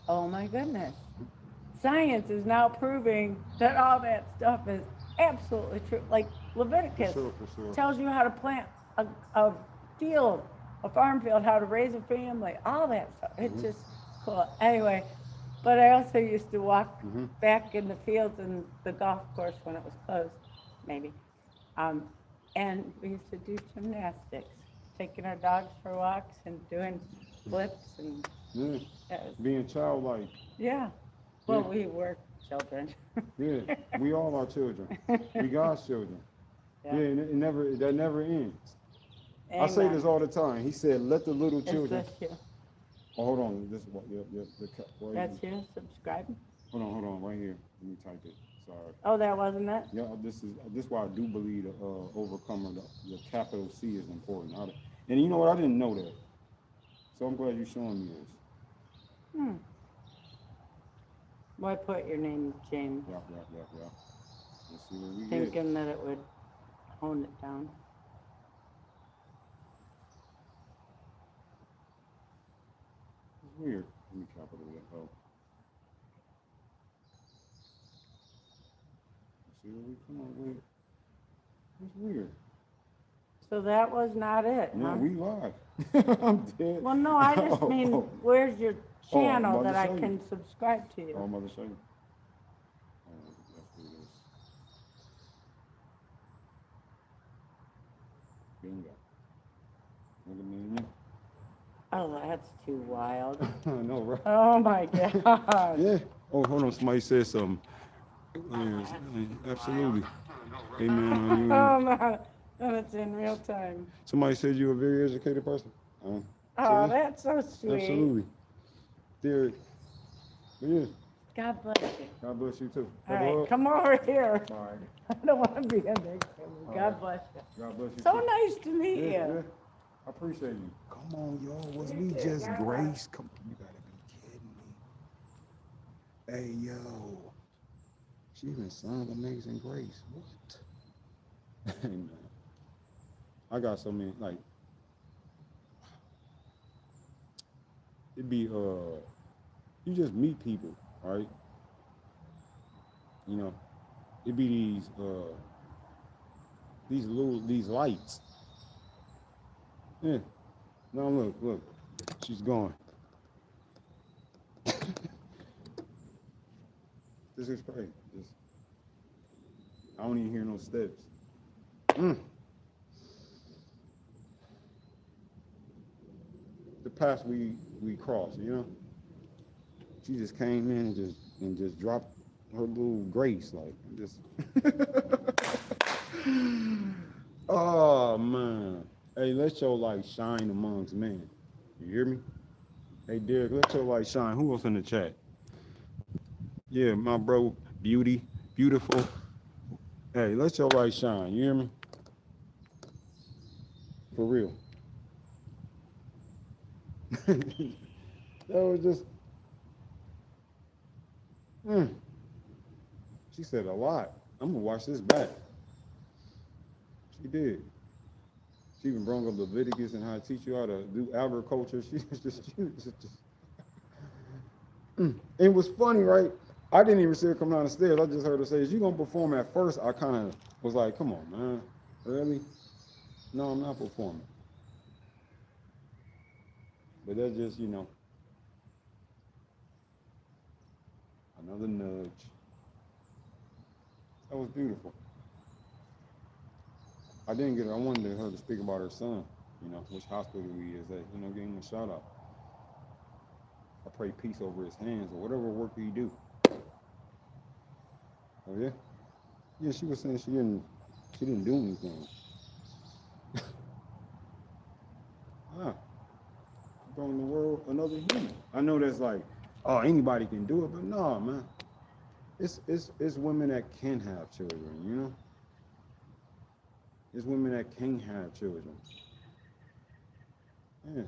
oh my goodness. Science is now proving that all that stuff is absolutely true. Like Leviticus For sure. tells you how to plant a field, a farm field, how to raise a family, all that stuff. It's just cool. Anyway, but I also used to walk back in the fields and the golf course when it was closed, maybe. And we used to do gymnastics taking our dogs for walks and doing flips and Yeah, that was, being childlike. yeah. Well, Yeah. we were children. Yeah, we all are children. We God's children. Yeah. Yeah, and that never ends. I say this Amen. all the time. He said, "Let the little Is children." this you? Oh, hold on. This is what. Yep. Right That's here. you subscribing? Hold on. Right here. Let me type it. Sorry. Oh, that wasn't it? Yeah, this is why I do believe the overcomer, the capital C is important. And you know what? I didn't know that. So I'm glad you're showing me this. Hmm. Why put your name, James? Yeah. Let's see what we get. Thinking that it would hone it down. It's weird. Let me capital that. Oh. Let's see what we come up with. It's weird. So that was not it, No, huh? we live. I'm dead. Well, no, I just mean, Oh. where's your Oh, I'm channel about to that I show you. can subscribe to Oh, you? I'm about to show you. Oh, let's do this. Bingo. Look at me. Oh, that's too wild. I know, right? Oh my God. Yeah. Oh, hold on. Somebody said something. Yes, absolutely. Amen. Oh no, and it's in real time. Somebody said you're a very educated person. Oh, see? that's so sweet. Absolutely. There. Yeah. God bless you. God bless you too. All right, come over here. All right. I don't want to be in there. All God right. bless you. God bless you So too. nice to meet Yeah, you. yeah. I appreciate you. Come on, y'all. Was we just grace? Come on, you gotta be kidding me. Hey, yo. She even sung Amazing Grace. What? Hey, man. I got so many, like, it'd be, you just meet people, right? You know, it'd be these lights. Yeah. Now look, she's gone. This is crazy. I don't even hear no steps. The path we crossed, you know. She just came in and just dropped her little grace, like just. Oh man. Hey, let your light shine amongst men. You hear me? Hey Derek, let your light shine. Who else in the chat? Yeah, my bro, beautiful. Hey, let your light shine. You hear me? For real. That was just. She said a lot. I'm gonna watch this back. She did. She even brought up Leviticus and how to teach you how to do agriculture. She was just. It was funny, right? I didn't even see her come down the stairs. I just heard her say, "Is you gonna perform?" At first, I kind of was like, "Come on, man, really?" No, I'm not performing. But that's just, another nudge. That was beautiful. I didn't get her. I wanted her to speak about her son, which hospital he is at, give him a shout out. I pray peace over his hands or whatever work he do. Oh yeah? Yeah, she was saying she didn't do anything. Throwing the world another human. I know that's like, oh, anybody can do it, but no, man. It's women that can have children, It's women that can have children. Yeah.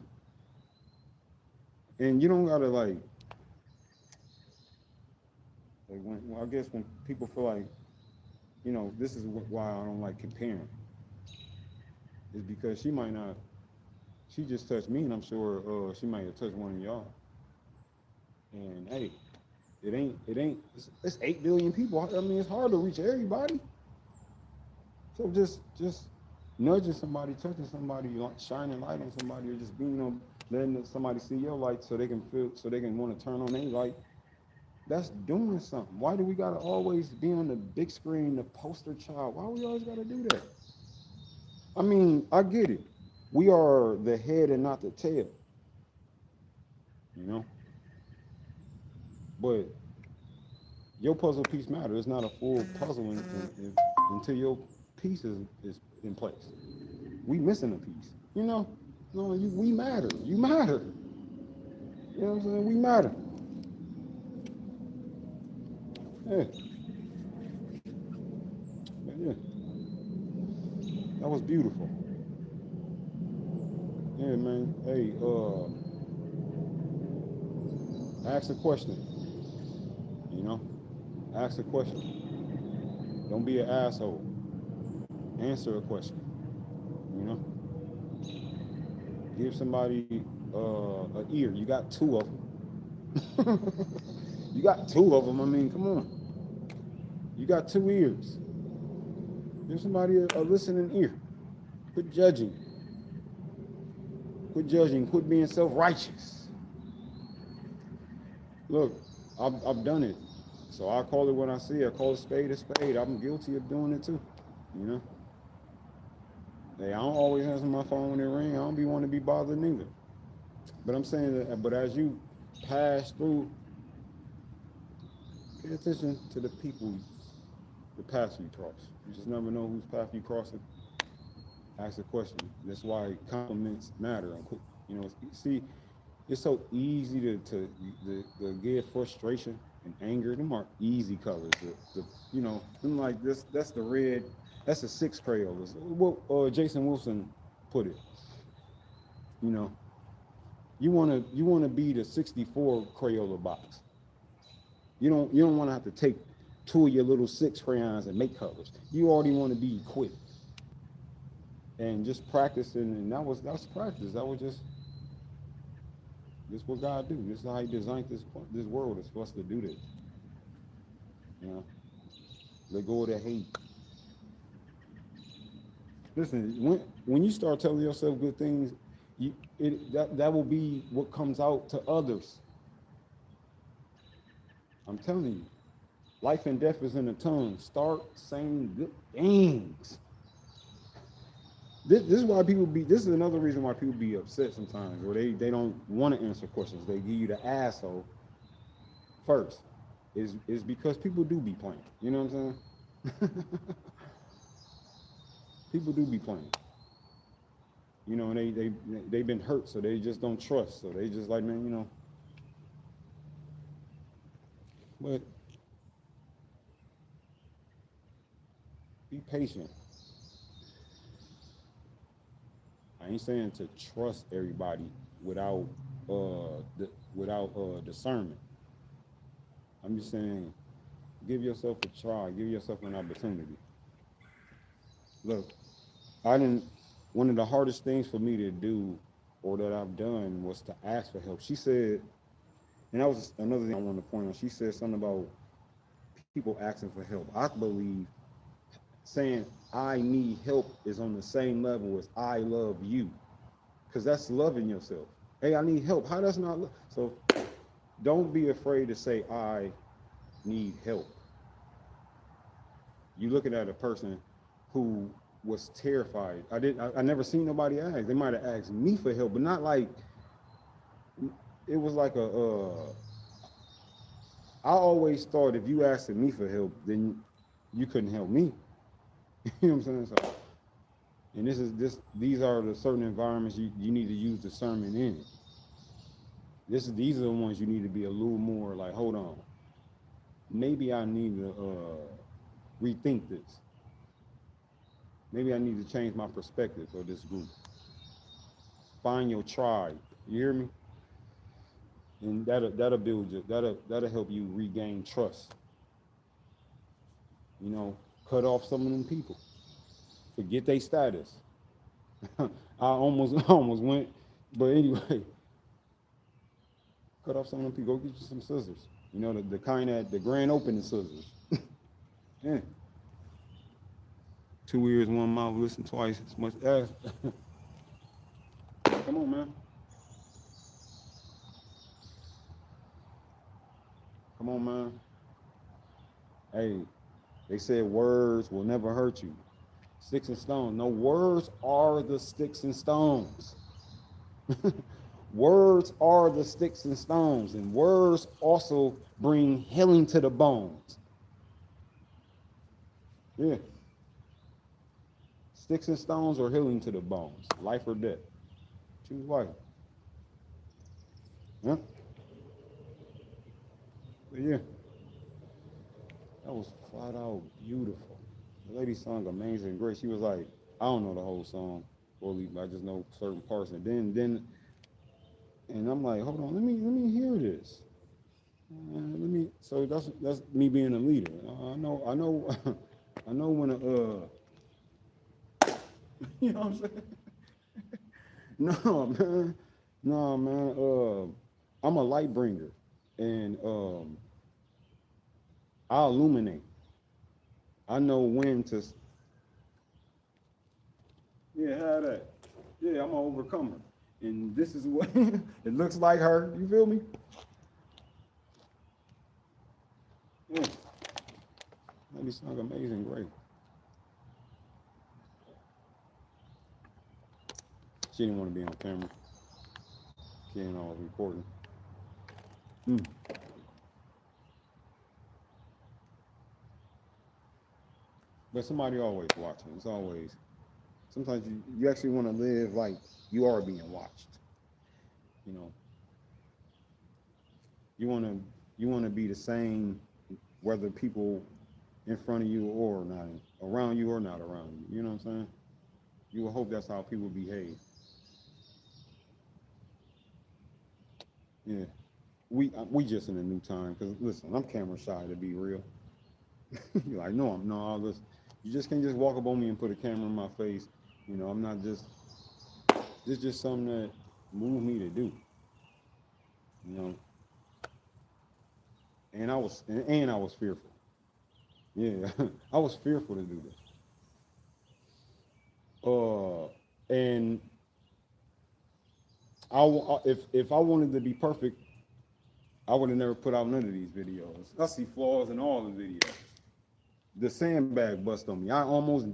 And you don't gotta I guess when people feel like, this is why I don't like comparing. Is because she just touched me, and I'm sure she might have touched one of y'all. And hey, it's 8 billion people. I mean, it's hard to reach everybody. So just nudging somebody, touching somebody, shining light on somebody, or just being, letting somebody see your light so they can want to turn on their light. That's doing something. Why do we gotta always be on the big screen, the poster child? Why we always gotta do that? I mean, I get it. We are the head and not the tail, you know. But your puzzle piece matters. It's not a full puzzle until your piece is in place. We missing a piece, you know. No, we matter. You matter. You know what I'm saying? We matter. Yeah, yeah. That was beautiful. Yeah, man. Hey, ask a question. You know, ask a question. Don't be an asshole. Answer a question. You know, give somebody an ear. You got two of them. You got two of them. I mean, come on. You got two ears. Give somebody a listening ear. Quit judging. Quit judging. Quit being self-righteous. Look, I've done it. So I call it when I see it. I call a spade a spade. I'm guilty of doing it too. You know? Hey, I don't always answer my phone when it rings. I don't be wanting to be bothered neither. But I'm saying that, but as you pass through, pay attention to the people, the paths you cross. You just never know whose path you crossing. Ask a question. That's why compliments matter. You know, see, it's so easy to get frustration and anger. Them are easy colors. You know, them like this. That's the red. That's the six Crayolas. What Jason Wilson put it. You know, you wanna be the 64 Crayola box. You don't want to have to take two of your little six crayons and make colors. You already want to be equipped and just practicing. And that's practice. That was just what God do. This is how He designed this world. Is for us to do this. You know, let go of the hate. Listen, when you start telling yourself good things, that will be what comes out to others. I'm telling you, life and death is in the tongue. Start saying good things. This is why people be. This is another reason why people be upset sometimes, or they don't want to answer questions. They give you the asshole first. Is because people do be playing. You know what I'm saying? People do be playing. You know, and they've been hurt, so they just don't trust. So they just like, man, you know. But be patient. I ain't saying to trust everybody without discernment. I'm just saying, give yourself a try. Give yourself an opportunity. Look, I didn't. One of the hardest things for me to do, or that I've done, was to ask for help. She said, and that was another thing I wanted to point out. She said something about people asking for help. I believe saying I need help is on the same level as I love you, because that's loving yourself. Hey, I need help. How does not love? So don't be afraid to say I need help. You're looking at a person who was terrified. I never seen nobody ask. They might have asked me for help, but not like it was like I always thought if you asked me for help, then you couldn't help me. You know what I'm saying? So, and these are the certain environments you need to use discernment in it. These are the ones you need to be a little more like, hold on, maybe I need to rethink this. Maybe I need to change my perspective of this group. Find your tribe. You hear me? And that'll build you. That'll help you regain trust. You know, cut off some of them people. Forget their status. I almost went, but anyway, cut off some of them people. Go get you some scissors. You know, the kind that the grand opening scissors. Yeah. 2 ears, 1 mouth. Listen twice as much as. Come on, man. Come on, man. Hey, they said words will never hurt you. Sticks and stones. No, words are the sticks and stones. Words are the sticks and stones, and words also bring healing to the bones. Yeah. Sticks and stones or healing to the bones. Life or death. Choose life. Yeah. But yeah. That was flat out beautiful. The lady sung Amazing Grace. She was like, I don't know the whole song fully, but I just know certain parts. And and I'm like, hold on, let me hear this. Let me. So that's me being a leader. I know, I know when you know what I'm saying? No, man, no, man. I'm a light bringer, and I illuminate. I know when to. Yeah, have that. Yeah, I'm an overcomer, and this is what it looks like her. You feel me? Yeah, maybe song Amazing Grace. She didn't want to be on camera. She ain't always recording. Mm. But somebody always watching. It's always. Sometimes you actually want to live like you are being watched. You know, you want to be the same whether people in front of you or not, around you or not around you. You know what I'm saying? You will hope that's how people behave. Yeah, we just in a new time. Cause listen, I'm camera shy to be real. You're like, no, I'm no. Listen, you just can't just walk up on me and put a camera in my face. You know, I'm not just. This just something that moved me to do. You know, and I was fearful. Yeah, I was fearful to do this. And if I wanted to be perfect, I would have never put out none of these videos. I see flaws in all the videos. The sandbag bust on me. I almost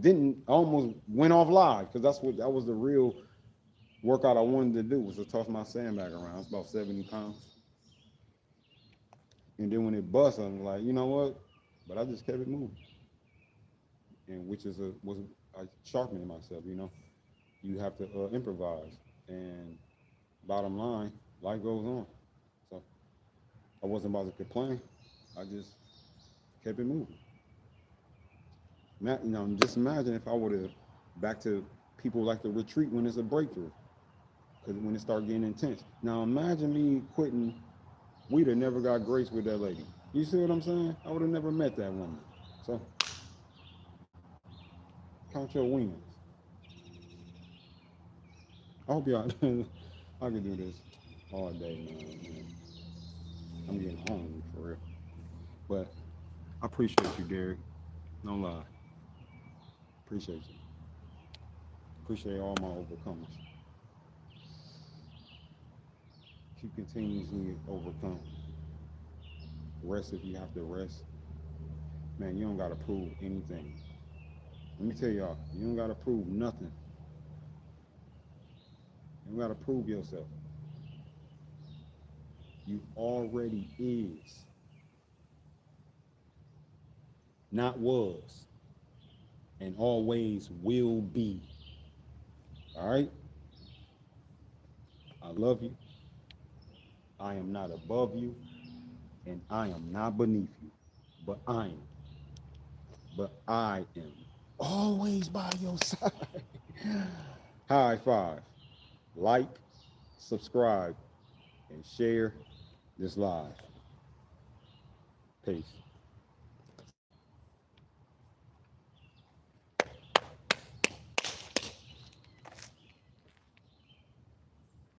went off live because that was the real workout I wanted to do was to toss my sandbag around. It's about 70 pounds. And then when it bust, I'm like, you know what? But I just kept it moving. And which was I sharpening myself, you know. You have to improvise. And bottom line, life goes on. So I wasn't about to complain. I just kept it moving. Just imagine if I would have back to people like to retreat when it's a breakthrough, because when it start getting intense. Now imagine me quitting. We'd have never got grace with that lady. You see what I'm saying? I would have never met that woman. So count your wins. I hope y'all. I could do this all day, man. I'm getting hungry for real. But I appreciate you, Derek. No lie. Appreciate you. Appreciate all my overcomers. Keep continuously overcome. Rest if you have to rest. Man, you don't gotta prove anything. Let me tell y'all, you don't gotta prove nothing. You don't gotta prove yourself. You already is. Not was. And always will be. All right? I love you. I am not above you. And I am not beneath you. But I am. But I am always by your side. High five. Like, subscribe, and share this live. Peace.